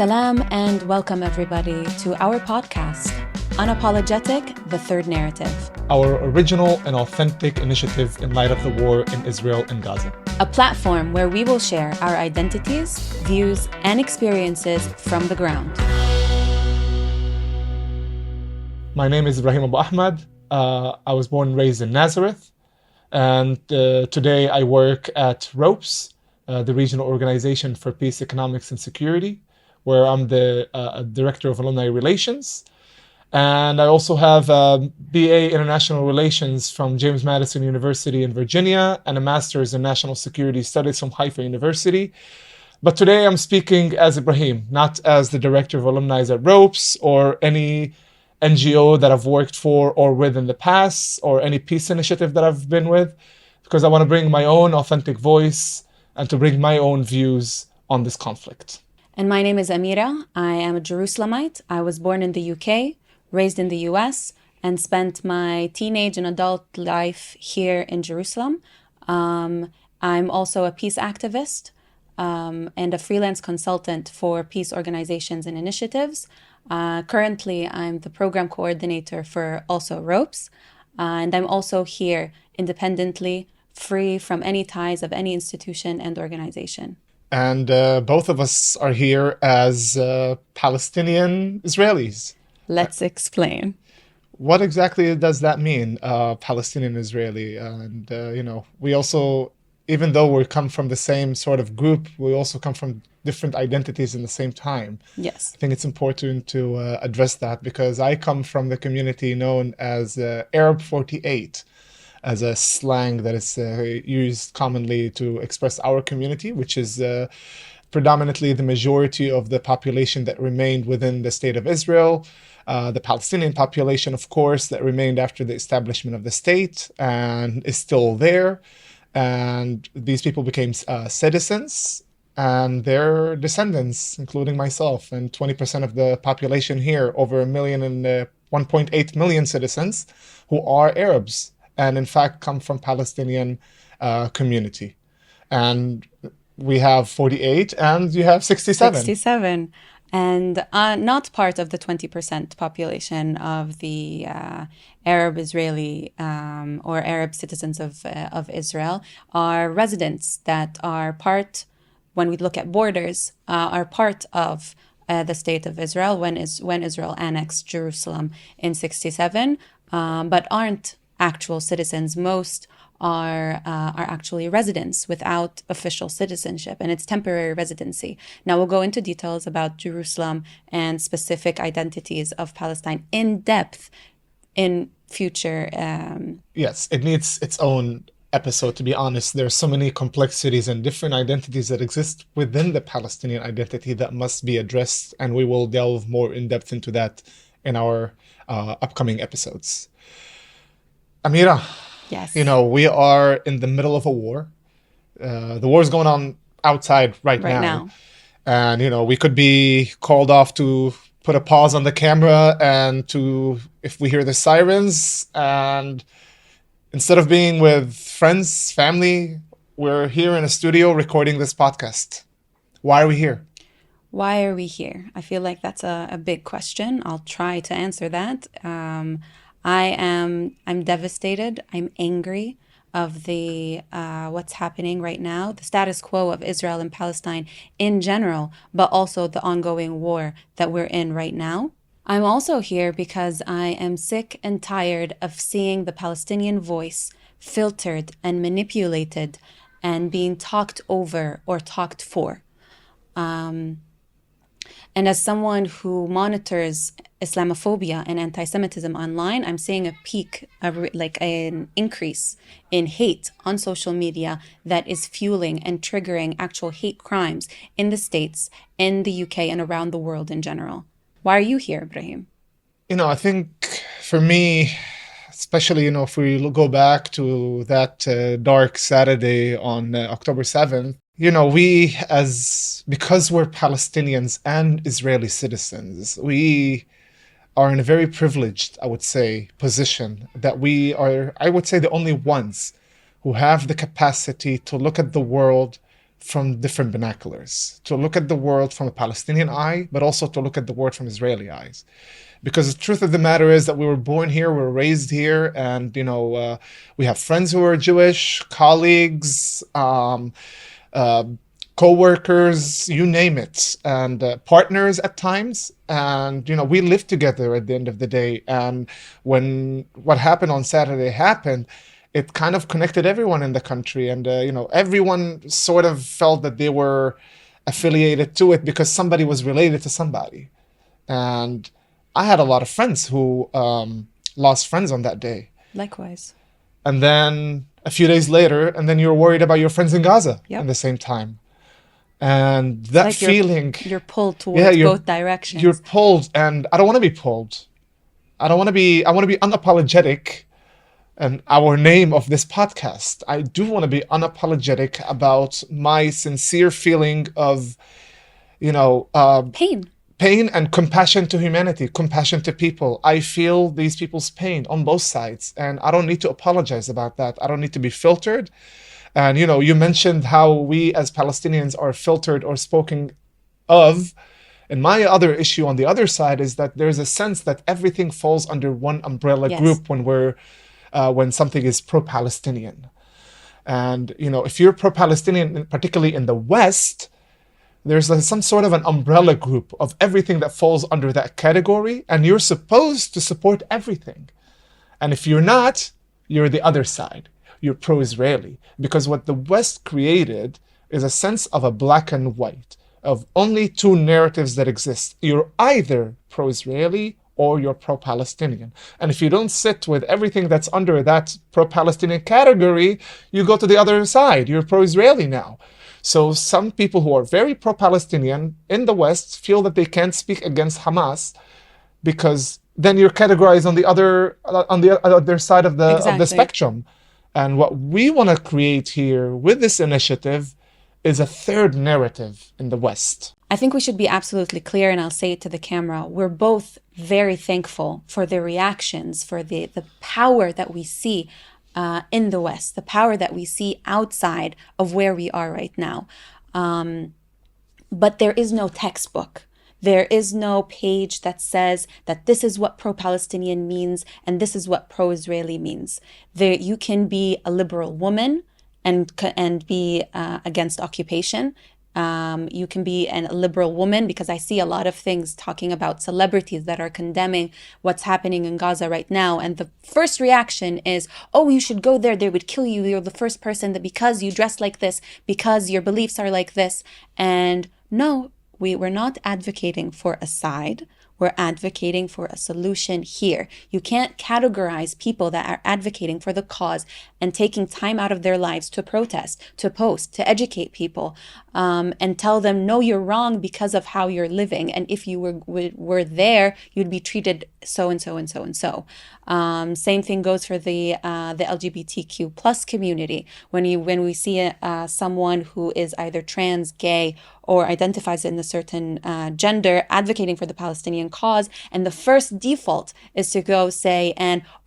Salam and welcome everybody to our podcast, Unapologetic, the Third Narrative. Our original and authentic initiative in light of the war in Israel and Gaza. A platform where we will share our identities, views, and experiences from the ground. My name is Ibrahim Abu Ahmad. I was born and raised in Nazareth. And today I work at ROPES, the Regional Organization for Peace, Economics, and Security, where I'm the Director of Alumni Relations. And I also have a BA International Relations from James Madison University in Virginia and a Master's in National Security Studies from Haifa University. But today I'm speaking as Ibrahim, not as the Director of Alumni at ROPES or any NGO that I've worked for or with in the past or any peace initiative that I've been with, because I want to bring my own authentic voice and to bring my own views on this conflict. And my name is Amira. I am a Jerusalemite. I was born in the UK, raised in the US, and spent my teenage and adult life here in Jerusalem. I'm also a peace activist and a freelance consultant for peace organizations and initiatives. Currently, I'm the program coordinator for also ROPES, and I'm also here independently, free from any ties of any institution and organization. And both of us are here as Palestinian Israelis. Let's explain. What exactly does that mean, Palestinian Israeli? And, we also, even though we come from the same sort of group, we also come from different identities in the same time. Yes. I think it's important to address that because I come from the community known as Arab 48, as a slang that is used commonly to express our community, which is predominantly the majority of the population that remained within the state of Israel. The Palestinian population, of course, that remained after the establishment of the state and is still there. And these people became citizens and their descendants, including myself, and 20% of the population here, over 1.8 million citizens who are Arabs and in fact come from Palestinian community. And we have 48 and you have 67. 67. And not part of the 20% population of the Arab Israeli or Arab citizens of Israel are residents that are part, when we look at borders, are part of the state of Israel when Israel annexed Jerusalem in 67, but aren't actual citizens. Most are actually residents without official citizenship, and it's temporary residency. Now we'll go into details about Jerusalem and specific identities of Palestine in depth in future. Yes, it needs its own episode, to be honest. There's so many complexities and different identities that exist within the Palestinian identity that must be addressed, and we will delve more in depth into that in our upcoming episodes. Amira, yes. We are in the middle of a war. The war is going on outside right now. And, we could be called off to put a pause on the camera and if we hear the sirens, and instead of being with friends, family, we're here in a studio recording this podcast. Why are we here? Why are we here? I feel like that's a big question. I'll try to answer that. I'm devastated. I'm angry of the what's happening right now, the status quo of Israel and Palestine in general, but also the ongoing war that we're in right now. I'm also here because I am sick and tired of seeing the Palestinian voice filtered and manipulated and being talked over or talked for. And as someone who monitors Islamophobia and anti-Semitism online, I'm seeing a peak, an increase in hate on social media that is fueling and triggering actual hate crimes in the States, in the UK, and around the world in general. Why are you here, Ibrahim? I think for me, especially, if we go back to that dark Saturday on October 7th, because we're Palestinians and Israeli citizens, we are in a very privileged, I would say, position that we are, I would say, the only ones who have the capacity to look at the world from different binoculars, to look at the world from a Palestinian eye, but also to look at the world from Israeli eyes. Because the truth of the matter is that we were born here, we were raised here, and we have friends who are Jewish, colleagues, uh, co-workers, you name it, and partners at times. And we live together at the end of the day. And when what happened on Saturday happened, it kind of connected everyone in the country, and everyone sort of felt that they were affiliated to it because somebody was related to somebody. And I had a lot of friends who lost friends on that day. Likewise. And then a few days later, and then you're worried about your friends in Gaza Yep. at the same time. And that Like feeling, you're pulled towards both directions. You're pulled, and I don't want to be pulled. I want to be unapologetic. And our name of this podcast, I do want to be unapologetic about my sincere feeling of, pain and compassion to humanity, compassion to people. I feel these people's pain on both sides, and I don't need to apologize about that. I don't need to be filtered. And you mentioned how we as Palestinians are filtered or spoken of. And my other issue on the other side is that there's a sense that everything falls under one umbrella group when something is pro-Palestinian. And if you're pro-Palestinian, particularly in the West, there's some sort of an umbrella group of everything that falls under that category, and you're supposed to support everything. And if you're not, you're the other side. You're pro-Israeli. Because what the West created is a sense of a black and white, of only two narratives that exist. You're either pro-Israeli or you're pro-Palestinian. And if you don't sit with everything that's under that pro-Palestinian category, you go to the other side. You're pro-Israeli now. So some people who are very pro-Palestinian in the West feel that they can't speak against Hamas because then you're categorized on the other side of the spectrum. And what we want to create here with this initiative is a third narrative in the West. I think we should be absolutely clear, and I'll say it to the camera. We're both very thankful for the reactions, for the power that we see in the West, the power that we see outside of where we are right now. But there is no textbook. There is no page that says that this is what pro-Palestinian means and this is what pro-Israeli means. You can be a liberal woman and be against occupation. You can be a liberal woman, because I see a lot of things talking about celebrities that are condemning what's happening in Gaza right now. And the first reaction is, oh, you should go there. They would kill you. You're the first person that because you dress like this, because your beliefs are like this. And no, we're not advocating for a side. We're advocating for a solution here. You can't categorize people that are advocating for the cause and taking time out of their lives to protest, to post, to educate people, and tell them, no, you're wrong because of how you're living. And if you were there, you'd be treated so and so and so and so. Same thing goes for the LGBTQ plus community. When we see someone who is either trans, gay, or identifies in a certain gender, advocating for the Palestinian cause, and the first default is to go say,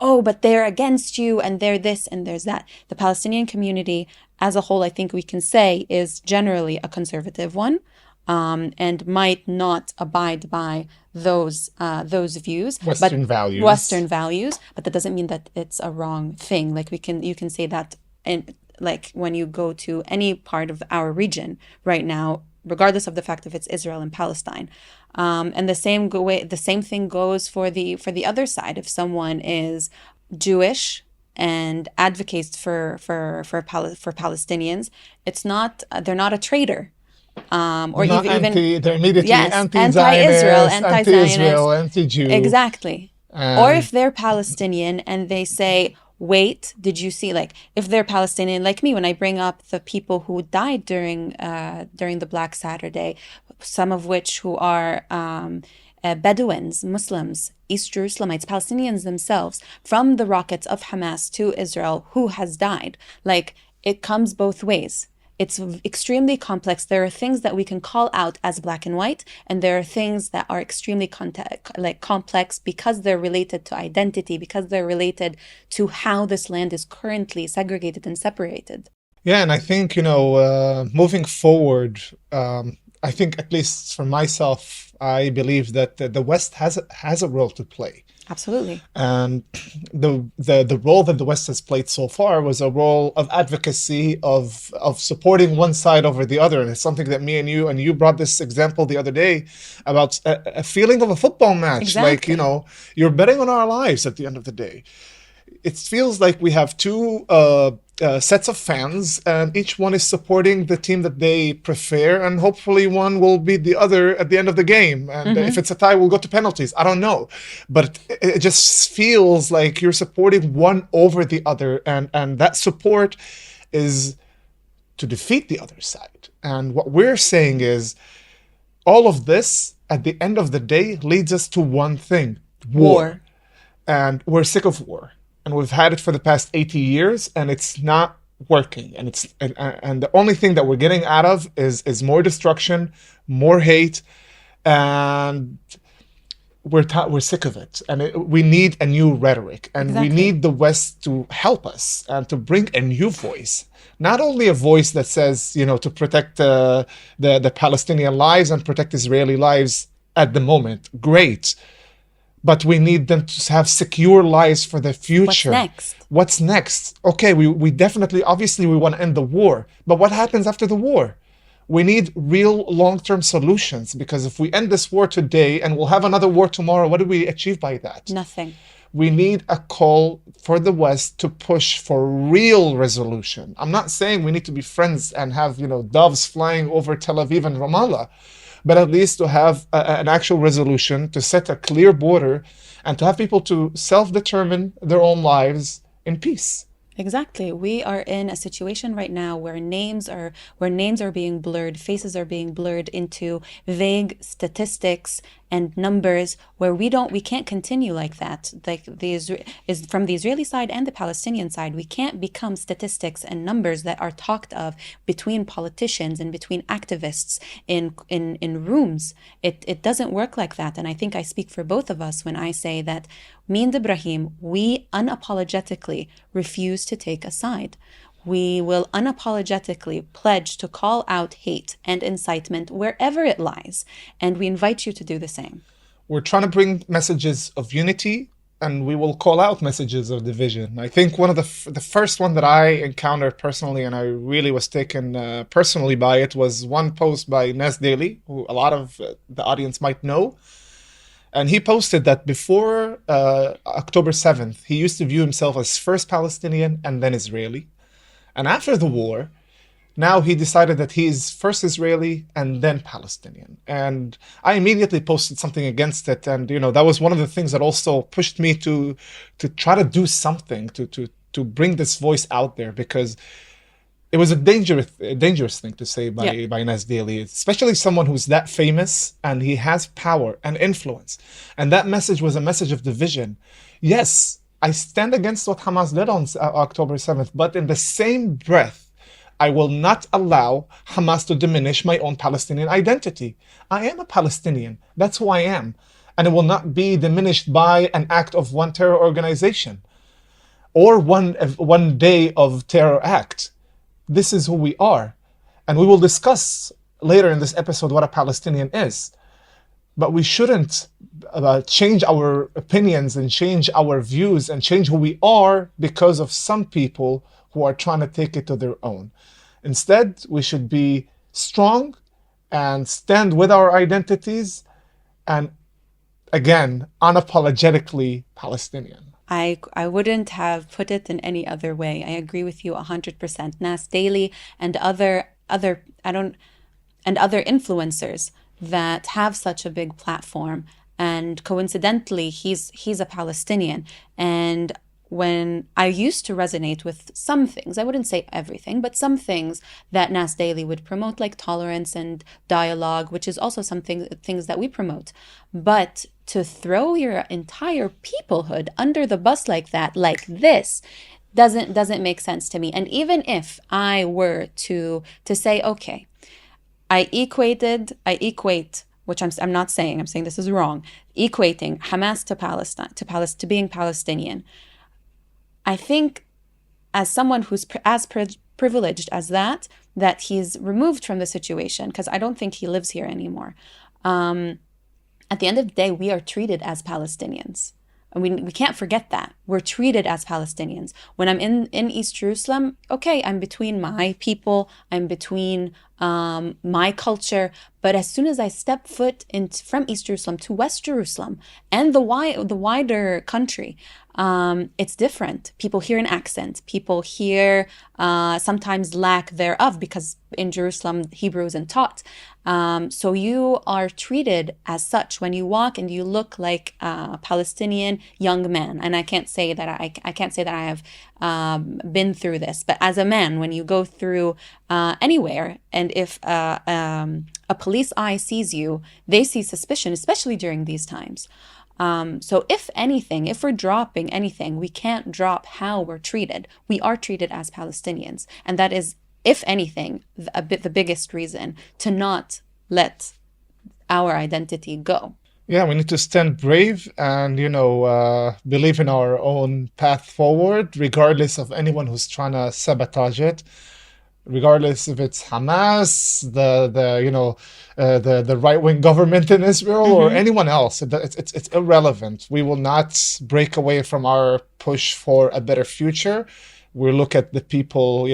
oh, but they're against you, and they're this, and there's that. The Palestinian community as a whole, I think we can say, is generally a conservative one, and might not abide by those views, Western values. But that doesn't mean that it's a wrong thing. Like you can say that, and like when you go to any part of our region right now, regardless of the fact if it's Israel and Palestine, and the same thing goes for the other side. If someone is Jewish and advocates for Palestinians, it's not they're not a traitor. Or not even they're immediately anti-Israel, anti-Jew. Exactly. Or if they're Palestinian and they say, wait, did you see, like, if they're Palestinian like me, when I bring up the people who died during the Black Saturday, some of which who are Bedouins, Muslims, East Jerusalemites, Palestinians themselves, from the rockets of Hamas to Israel, who has died. Like, it comes both ways. It's extremely complex. There are things that we can call out as black and white, and there are things that are extremely complex because they're related to identity, because they're related to how this land is currently segregated and separated. Yeah, and I think, moving forward, I think at least for myself, I believe that the West has a role to play. Absolutely. And the role that the West has played so far was a role of advocacy, of supporting one side over the other. And it's something that me and you brought this example the other day about a feeling of a football match. Like, Exactly. you're betting on our lives at the end of the day. It feels like we have two sets of fans, and each one is supporting the team that they prefer, and hopefully one will beat the other at the end of the game. And if it's a tie, we'll go to penalties. I don't know, but it just feels like you're supporting one over the other, and that support is to defeat the other side. And what we're saying is all of this at the end of the day leads us to one thing: war. War. And we're sick of war, and we've had it for the past 80 years, and it's not working, and the only thing that we're getting out of is more destruction, more hate, and we're sick of it, and we need a new rhetoric, and we Exactly. need the West to help us and to bring a new voice, not only a voice that says, to protect the Palestinian lives and protect Israeli lives at the moment. Great, but we need them to have secure lives for the What's future. next? What's next? Okay, we definitely, obviously, we want to end the war, but what happens after the war? We need real long-term solutions, because if we end this war today and we'll have another war tomorrow, what do we achieve by that? Nothing. We need a call for the West to push for real resolution. I'm not saying we need to be friends and have, doves flying over Tel Aviv and Ramallah, but at least to have an actual resolution, to set a clear border, and to have people to self-determine their own lives in peace. Exactly. We are in a situation right now where names are being blurred, faces are being blurred into vague statistics and numbers where we can't continue like that. Like is from the Israeli side and the Palestinian side, we can't become statistics and numbers that are talked of between politicians and between activists in rooms. It doesn't work like that. And I think I speak for both of us when I say that me and Ibrahim, we unapologetically refuse to take a side. We will unapologetically pledge to call out hate and incitement wherever it lies, and we invite you to do the same. We're trying to bring messages of unity, and we will call out messages of division. I think one of the first one that I encountered personally, and I really was taken personally by it, was one post by Nas Daily, who a lot of the audience might know. And he posted that before October 7th, he used to view himself as first Palestinian and then Israeli. And after the war, now he decided that he is first Israeli and then Palestinian. And I immediately posted something against it. And, that was one of the things that also pushed me to try to do something, to bring this voice out there, because it was a dangerous thing to say Yeah. by Nas Daily, especially someone who's that famous and he has power and influence. And that message was a message of division. Yes, I stand against what Hamas did on October 7th, but in the same breath, I will not allow Hamas to diminish my own Palestinian identity. I am a Palestinian. That's who I am. And it will not be diminished by an act of one terror organization or one day of terror act. This is who we are. And we will discuss later in this episode what a Palestinian is. But we shouldn't change our opinions and change our views and change who we are because of some people who are trying to take it to their own. Instead, we should be strong and stand with our identities and, again, unapologetically Palestinian. I wouldn't have put it in any other way. I agree with you 100%. Nas Daily and other influencers that have such a big platform, and coincidentally he's a Palestinian. And when I used to resonate with some things, I wouldn't say everything, but some things that Nas Daily would promote, like tolerance and dialogue, which is also things that we promote. But to throw your entire peoplehood under the bus like that, like this, doesn't make sense to me. And even if I were to say, okay, I equate, which I'm not saying, I'm saying this is wrong, equating Hamas to Palestine, to being Palestinian. I think as someone who's as privileged as that he's removed from the situation, because I don't think he lives here anymore. At the end of the day, we are treated as Palestinians. And we can't forget that. We're treated as Palestinians. When I'm in East Jerusalem, okay, I'm between my people, I'm between my culture. But as soon as I step foot from East Jerusalem to West Jerusalem and the wider country, it's different. People hear an accent. People hear sometimes lack thereof, because in Jerusalem, Hebrew isn't taught. So you are treated as such when you walk and you look like a Palestinian young man. And I can't say that I can't say that I have been through this, but as a man, when you go through anywhere, and if a police eye sees you, they see suspicion, especially during these times. So if anything, if we're dropping anything, we can't drop how we're treated. We are treated as Palestinians. And that is, if anything, the biggest reason to not let our identity go. Yeah, we need to stand brave and, believe in our own path forward, regardless of anyone who's trying to sabotage it. Regardless if it's Hamas, the right-wing government in Israel, or anyone else, it's irrelevant. We will not break away from our push for a better future. We look at the people.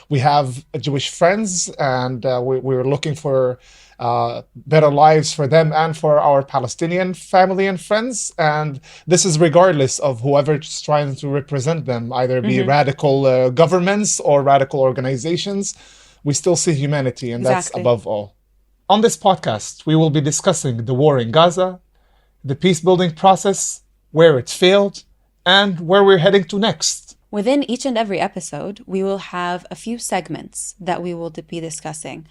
We have Jewish friends, and we're looking for better lives for them and for our Palestinian family and friends. And this is regardless of whoever's trying to represent them, either be radical governments or radical organizations. We still see humanity, and that's above all. On this podcast, we will be discussing the war in Gaza, the peace-building process, where it failed, and where we're heading to next. Within each and every episode, we will have a few segments that we will be discussing.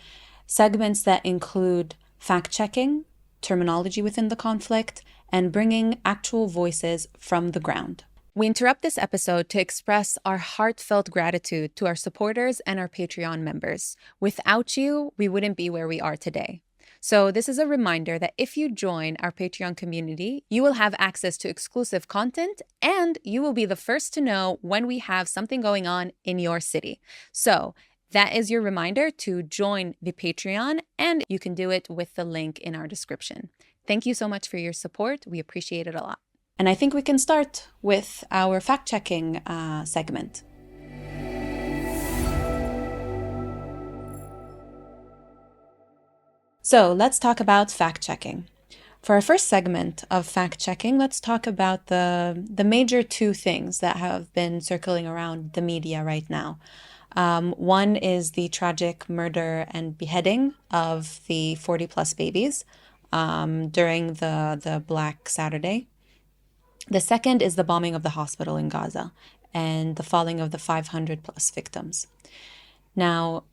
Segments that include fact-checking, terminology within the conflict, and bringing actual voices from the ground. We interrupt this episode to express our heartfelt gratitude to our supporters and our Patreon members. Without you, we wouldn't be where we are today. So this is a reminder that if you join our Patreon community, you will have access to exclusive content, and you will be the first to know when we have something going on in your city. So that is your reminder to join the Patreon, and you can do it with the link in our description. Thank you so much for your support. We appreciate it a lot. And I think we can start with our fact-checking segment. So let's talk about fact-checking. For our first segment of fact-checking, let's talk about the major two things that have been circling around the media right now. One is the tragic murder and beheading of the 40-plus babies during the Black Saturday. The second is the bombing of the hospital in Gaza and the falling of the 500-plus victims. Now,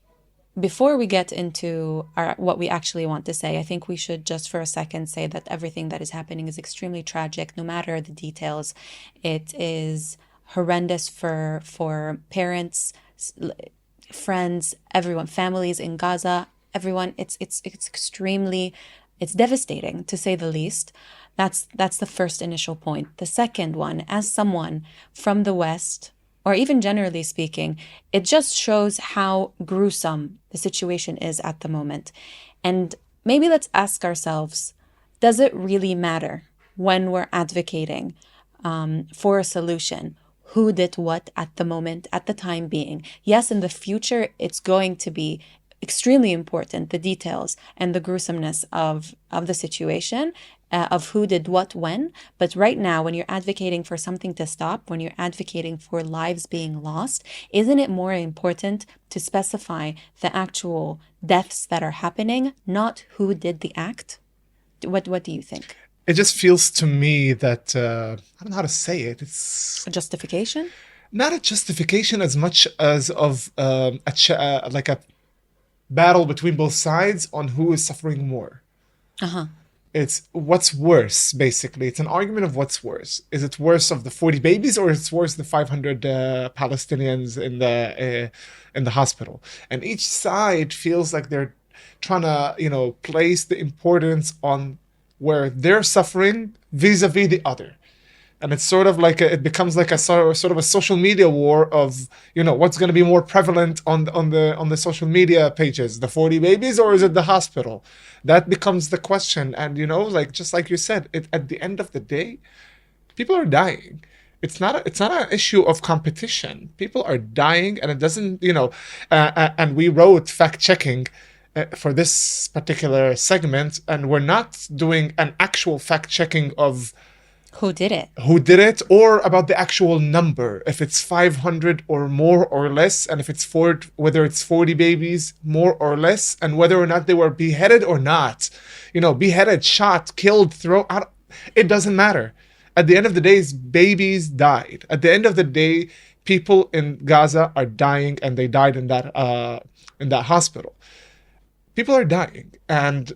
before we get into what we actually want to say, I think we should just for a second say that everything that is happening is extremely tragic, no matter the details. It is horrendous for parents, friends, everyone, families in Gaza, everyone. It's extremely, it's devastating, to say the least. That's the first initial point. The second one, as someone from the West, or even generally speaking, it just shows how gruesome the situation is at the moment. And maybe let's ask ourselves, does it really matter when we're advocating for a solution? Who did what at the moment, at the time being? Yes, in the future, it's going to be extremely important, the details and the gruesomeness of the situation, of who did what when. But right now, when you're advocating for something to stop, when you're advocating for lives being lost, isn't it more important to specify the actual deaths that are happening, not who did the act? What do you think? It just feels to me that, I don't know how to say it, it's... A justification? Not a justification as much as of like a battle between both sides on who is suffering more. It's what's worse, basically. It's an argument of what's worse. Is it worse of the 40 babies, or is it worse the 500 Palestinians in the hospital? And each side feels like they're trying to, place the importance on where they're suffering vis-a-vis the other. And it's sort of like it becomes like a sort of a social media war of, what's going to be more prevalent on the social media pages, the 40 babies or is it the hospital? That becomes the question. And like just like you said, at the end of the day, people are dying. It's not an issue of competition. People are dying, and it doesn't, and we wrote fact checking for this particular segment, and we're not doing an actual fact checking of Who did it? or about the actual number, if it's 500 or more or less, and if it's whether it's 40 babies more or less, and whether or not they were beheaded or not. Beheaded, shot, killed, thrown out. It doesn't matter. At the end of the day, babies died. At the end of the day, people in Gaza are dying, and they died in that hospital. People are dying, and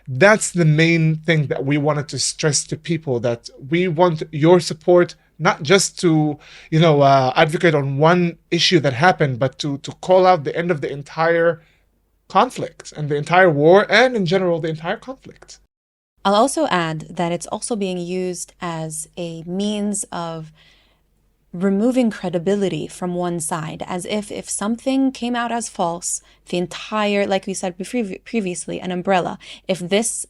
that's the main thing that we wanted to stress to people, that we want your support, not just to advocate on one issue that happened, but to call out the end of the entire conflict and the entire war, and in general the entire conflict. I'll also add that it's also being used as a means of removing credibility from one side, as if something came out as false, the entire, like we said previously, an umbrella. If this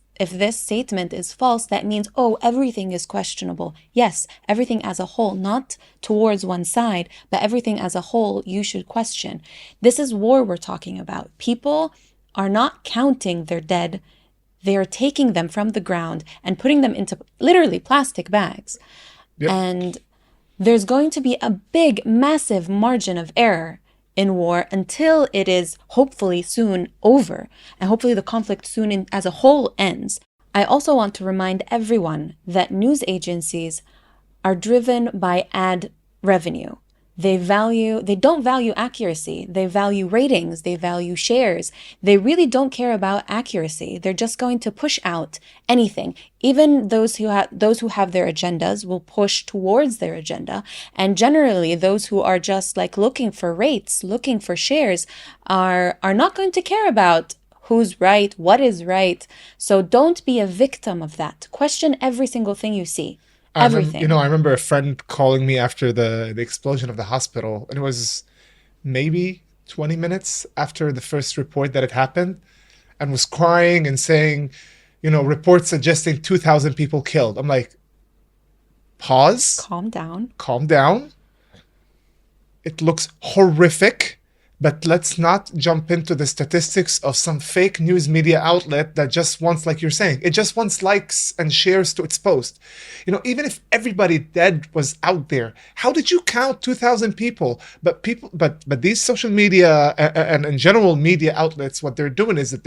statement is false, that means, everything is questionable. Yes, everything as a whole, not towards one side, but everything as a whole you should question. This is war we're talking about. People are not counting their dead. They are taking them from the ground and putting them into literally plastic bags. Yep. And there's going to be a big, massive margin of error in war until it is hopefully soon over, and hopefully the conflict soon as a whole ends. I also want to remind everyone that news agencies are driven by ad revenue. They don't value accuracy. They value ratings. They value shares. They really don't care about accuracy. They're just going to push out anything. Even those who have their agendas will push towards their agenda. And generally, those who are just like looking for rates, looking for shares, are not going to care about who's right, what is right. So don't be a victim of that. Question every single thing you see. Everything. I remember a friend calling me after the explosion of the hospital, and it was maybe 20 minutes after the first report that it happened, and was crying and saying, reports suggesting 2,000 people killed. I'm like, pause. Calm down. It looks horrific. But let's not jump into the statistics of some fake news media outlet that just wants, like you're saying, it just wants likes and shares to its post. Even if everybody dead was out there, how did you count 2,000 people? But these social media and in general media outlets, what they're doing is that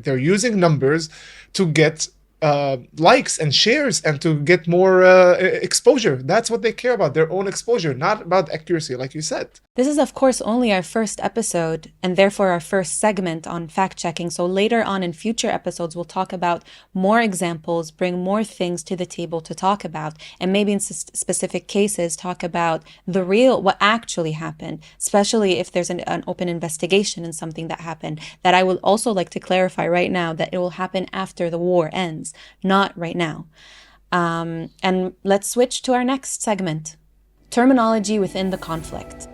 they're using numbers to get likes and shares and to get more exposure. That's what they care about, their own exposure, not about accuracy, like you said. This is, of course, only our first episode, and therefore our first segment on fact-checking. So later on in future episodes, we'll talk about more examples, bring more things to the table to talk about, and maybe in specific cases, talk about what actually happened, especially if there's an open investigation in something that happened. That I would also like to clarify right now that it will happen after the war ends, not right now. And let's switch to our next segment, terminology within the conflict.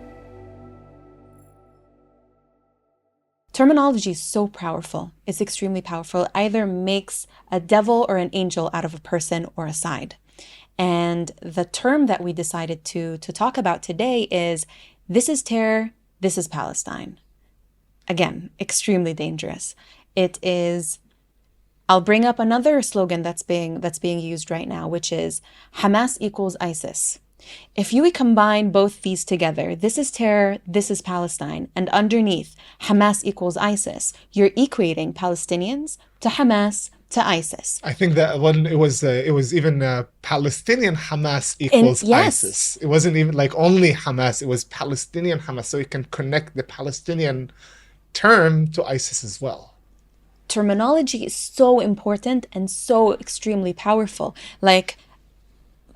Terminology is so powerful. It's extremely powerful. It either makes a devil or an angel out of a person or a side. And the term that we decided to talk about today is, this is terror, this is Palestine. Again, extremely dangerous. It is, I'll bring up another slogan that's being used right now, which is Hamas equals ISIS. If you combine both these together, this is terror, this is Palestine, and underneath Hamas equals ISIS, you're equating Palestinians to Hamas to ISIS. I think that one, it was even Palestinian Hamas equals yes. ISIS. It wasn't even like only Hamas, it was Palestinian Hamas, so you can connect the Palestinian term to ISIS as well. Terminology is so important and so extremely powerful. Like,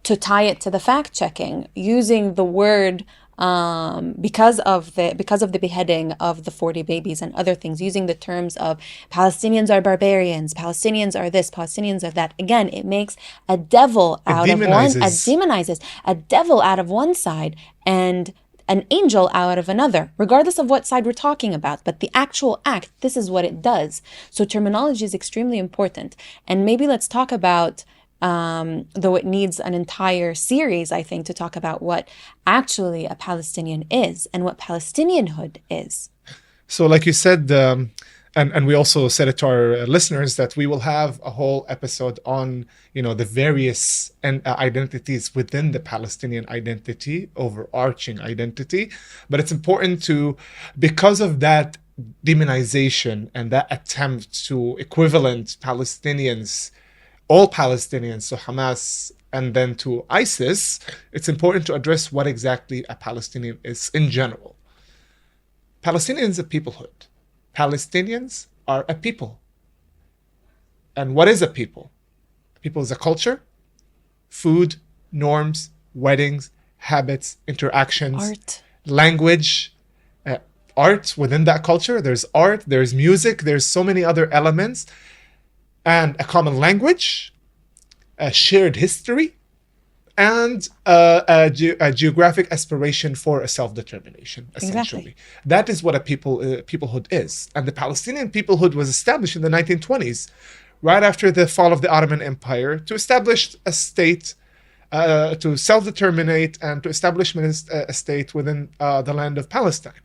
to tie it to the fact-checking, using the word because of the beheading of the 40 babies and other things, using the terms of Palestinians are barbarians, Palestinians are this, Palestinians are that. Again, it makes a devil It out of one, it demonizes. demonizes a devil out of one side and an angel out of another, regardless of what side we're talking about. But the actual act, this is what it does. So terminology is extremely important. And maybe let's talk about, though it needs an entire series, I think, to talk about what actually a Palestinian is and what Palestinianhood is. So, like you said, and we also said it to our listeners that we will have a whole episode on, the various identities within the Palestinian identity, overarching identity. But it's important because of that demonization and that attempt to equivalent Palestinians, all Palestinians, to Hamas and then to ISIS, it's important to address what exactly a Palestinian is in general. Palestinians is a peoplehood. Palestinians are a people. And what is a people? A people is a culture, food, norms, weddings, habits, interactions, Art. language, art within that culture. There's art, there's music, there's so many other elements, and a common language, a shared history, and a geographic aspiration for a self-determination, essentially. Exactly. That is what a peoplehood is. And the Palestinian peoplehood was established in the 1920s, right after the fall of the Ottoman Empire, to establish a state, to self-determinate and to establish a state within the land of Palestine.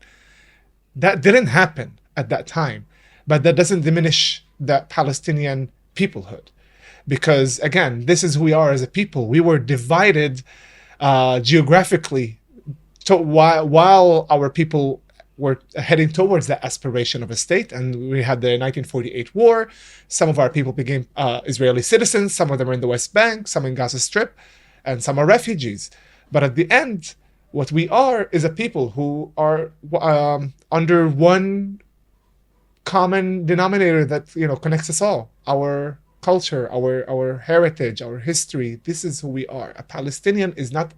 That didn't happen at that time, but that doesn't diminish the Palestinian peoplehood. Because again, this is who we are as a people. We were divided geographically while our people were heading towards that aspiration of a state. And we had the 1948 war. Some of our people became Israeli citizens. Some of them are in the West Bank, some in Gaza Strip, and some are refugees. But at the end, what we are is a people who are under one common denominator that connects us all. Our culture, our heritage, our history. This is who we are. A Palestinian is not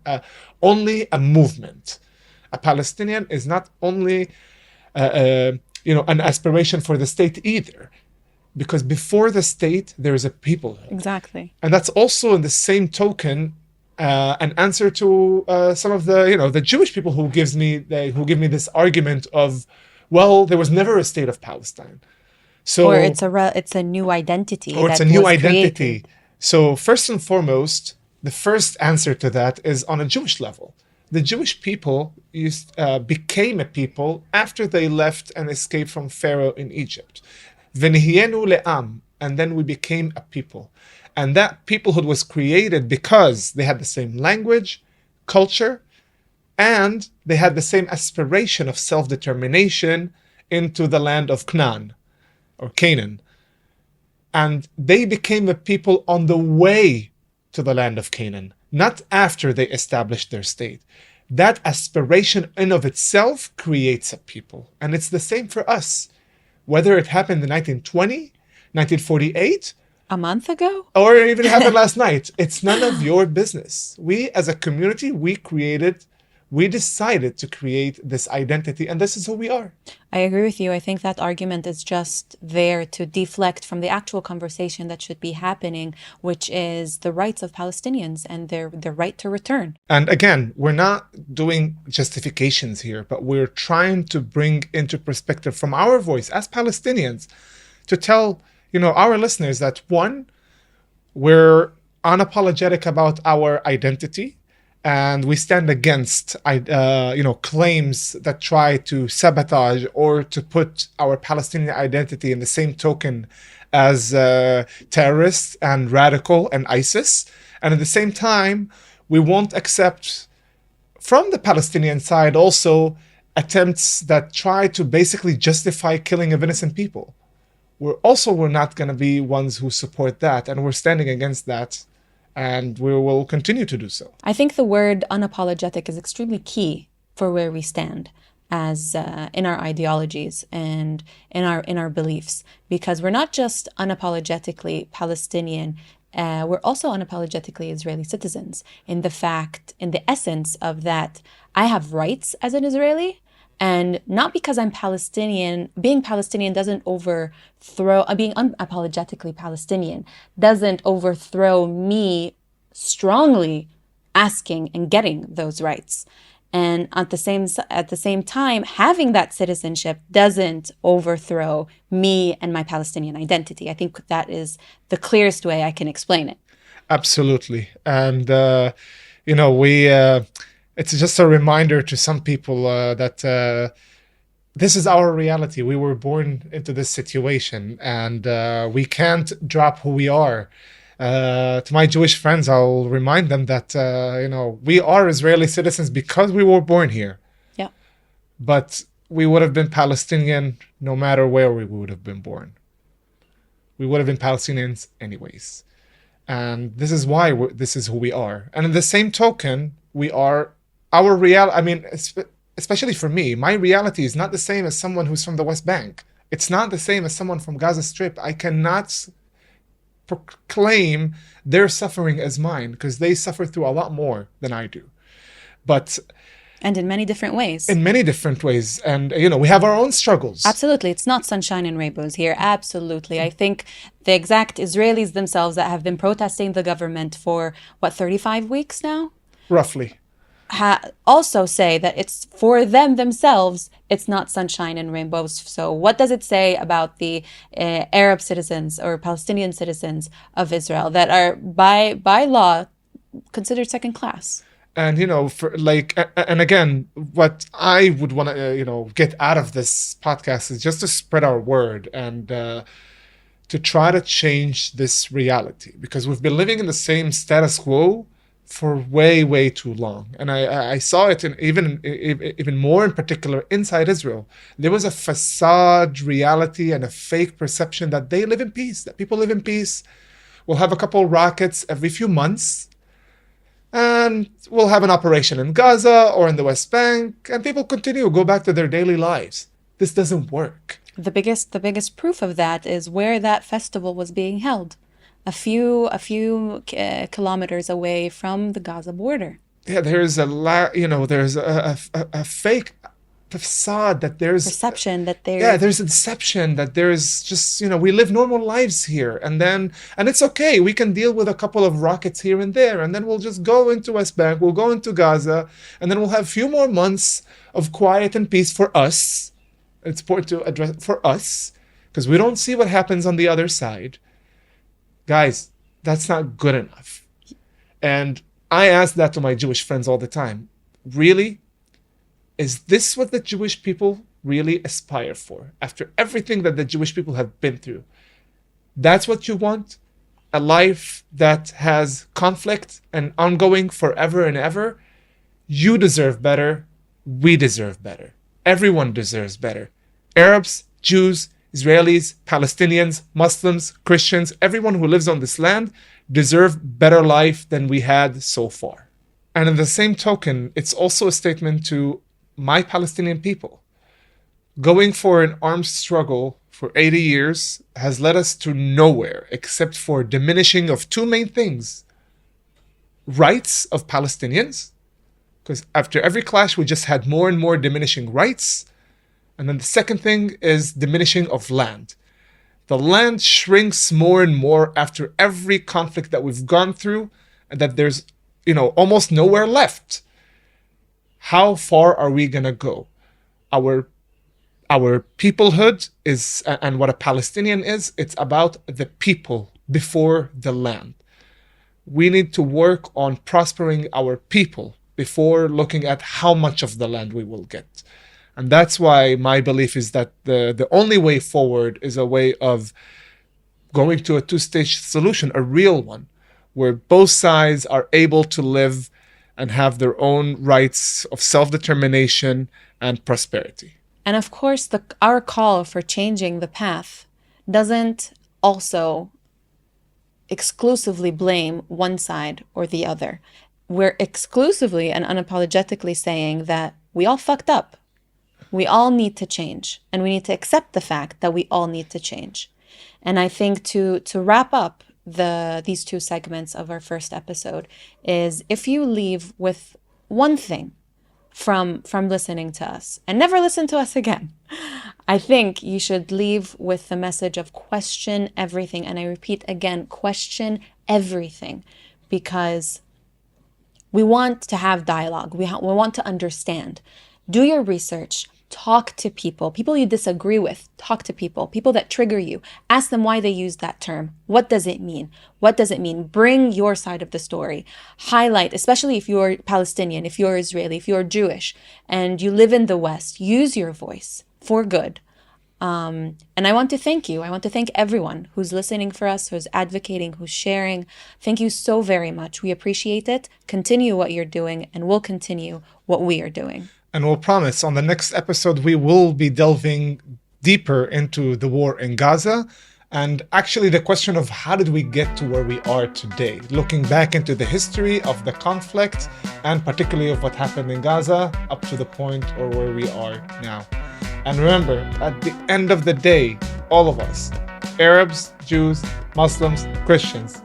only a movement. A Palestinian is not only an aspiration for the state either, because before the state there is a peoplehood. Exactly. And that's also in the same token an answer to some of the Jewish people who give me this argument of, well, there was never a state of Palestine. So, or it's a new identity. Or it's a new identity. So first and foremost, the first answer to that is on a Jewish level. The Jewish people became a people after they left and escaped from Pharaoh in Egypt. V'nihiyenu le'am, and then we became a people. And that peoplehood was created because they had the same language, culture, and they had the same aspiration of self-determination into the land of Canaan, or Canaan. And they became a people on the way to the land of Canaan, not after they established their state. That aspiration in of itself creates a people. And it's the same for us. Whether it happened in 1920, 1948, a month ago, or it even happened last night, it's none of your business. We as a community, we decided to create this identity, and this is who we are. I agree with you. I think that argument is just there to deflect from the actual conversation that should be happening, which is the rights of Palestinians and their right to return. And again, we're not doing justifications here, but we're trying to bring into perspective from our voice as Palestinians to tell our listeners that, one, we're unapologetic about our identity. And we stand against, claims that try to sabotage or to put our Palestinian identity in the same token as terrorists and radical and ISIS. And at the same time, we won't accept from the Palestinian side also attempts that try to basically justify killing of innocent people. We're not going to be ones who support that, and we're standing against that. And we will continue to do so. I think the word unapologetic is extremely key for where we stand as in our ideologies and in our beliefs, because we're not just unapologetically Palestinian we're also unapologetically Israeli citizens in the essence of that I have rights as an Israeli. And not because I'm Palestinian, being Palestinian doesn't overthrow, being unapologetically Palestinian doesn't overthrow me strongly asking and getting those rights. And at the same time, having that citizenship doesn't overthrow me and my Palestinian identity. I think that is the clearest way I can explain it. Absolutely. And, we, it's just a reminder to some people that this is our reality. We were born into this situation, and we can't drop who we are. To my Jewish friends, I'll remind them that, we are Israeli citizens because we were born here. Yeah. But we would have been Palestinian no matter where we would have been born. We would have been Palestinians anyways. And this is why this is who we are. And in the same token, we are our reality. I mean, especially for me, my reality is not the same as someone who's from the West Bank. It's not the same as someone from Gaza Strip. I cannot proclaim their suffering as mine because they suffer through a lot more than I do. And in many different ways. In many different ways. And, we have our own struggles. Absolutely. It's not sunshine and rainbows here. Absolutely. I think the exact Israelis themselves that have been protesting the government for, 35 weeks now? Roughly. Also say that it's for them themselves, it's not sunshine and rainbows. So what does it say about the Arab citizens or Palestinian citizens of Israel that are by law considered second class? And, and again, what I would want to, get out of this podcast is just to spread our word and to try to change this reality, because we've been living in the same status quo for way, way too long. And I saw it even more in particular inside Israel. There was a facade reality and a fake perception that they live in peace, that people live in peace. We'll have a couple rockets every few months, and we'll have an operation in Gaza or in the West Bank, and people go back to their daily lives. This doesn't work. The biggest proof of that is where that festival was being held. A few kilometers away from the Gaza border. Yeah, there's there's a fake facade that there's perception that there's there's a deception that there's just we live normal lives here, and it's okay, we can deal with a couple of rockets here and there, and then we'll just go into West Bank, we'll go into Gaza, and then we'll have a few more months of quiet and peace for us. It's important to address for us because we don't see what happens on the other side. Guys, that's not good enough. And I ask that to my Jewish friends all the time. Really? Is this what the Jewish people really aspire for? After everything that the Jewish people have been through, that's what you want? A life that has conflict and ongoing forever and ever? You deserve better. We deserve better. Everyone deserves better. Arabs, Jews, Israelis, Palestinians, Muslims, Christians, everyone who lives on this land deserve better life than we had so far. And in the same token, it's also a statement to my Palestinian people. Going for an armed struggle for 80 years has led us to nowhere except for diminishing of two main things. Rights of Palestinians, because after every clash we just had more and more diminishing rights. And then the second thing is diminishing of land. The land shrinks more and more after every conflict that we've gone through, and that there's, almost nowhere left. How far are we gonna go? Our peoplehood is, and what a Palestinian is, it's about the people before the land. We need to work on prospering our people before looking at how much of the land we will get. And that's why my belief is that the only way forward is a way of going to a two-stage solution, a real one, where both sides are able to live and have their own rights of self-determination and prosperity. And of course, our call for changing the path doesn't also exclusively blame one side or the other. We're exclusively and unapologetically saying that we all fucked up. We all need to change, and we need to accept the fact that we all need to change. And I think to wrap up these two segments of our first episode is, if you leave with one thing from listening to us and never listen to us again, I think you should leave with the message of question everything. And I repeat again, question everything, because we want to have dialogue. We want to understand. Do your research. Talk to people you disagree with. Talk to people that trigger you. Ask them why they use that term. What does it mean? What does it mean? Bring your side of the story. Highlight, especially if you're Palestinian, if you're Israeli, if you're Jewish, and you live in the West, use your voice for good. And I want to thank you. I want to thank everyone who's listening for us, who's advocating, who's sharing. Thank you so very much. We appreciate it. Continue what you're doing, and we'll continue what we are doing. And we'll promise on the next episode, we will be delving deeper into the war in Gaza, and actually the question of how did we get to where we are today, looking back into the history of the conflict, and particularly of what happened in Gaza up to the point or where we are now. And remember, at the end of the day, all of us, Arabs, Jews, Muslims, Christians,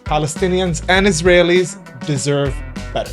Palestinians and Israelis, deserve better.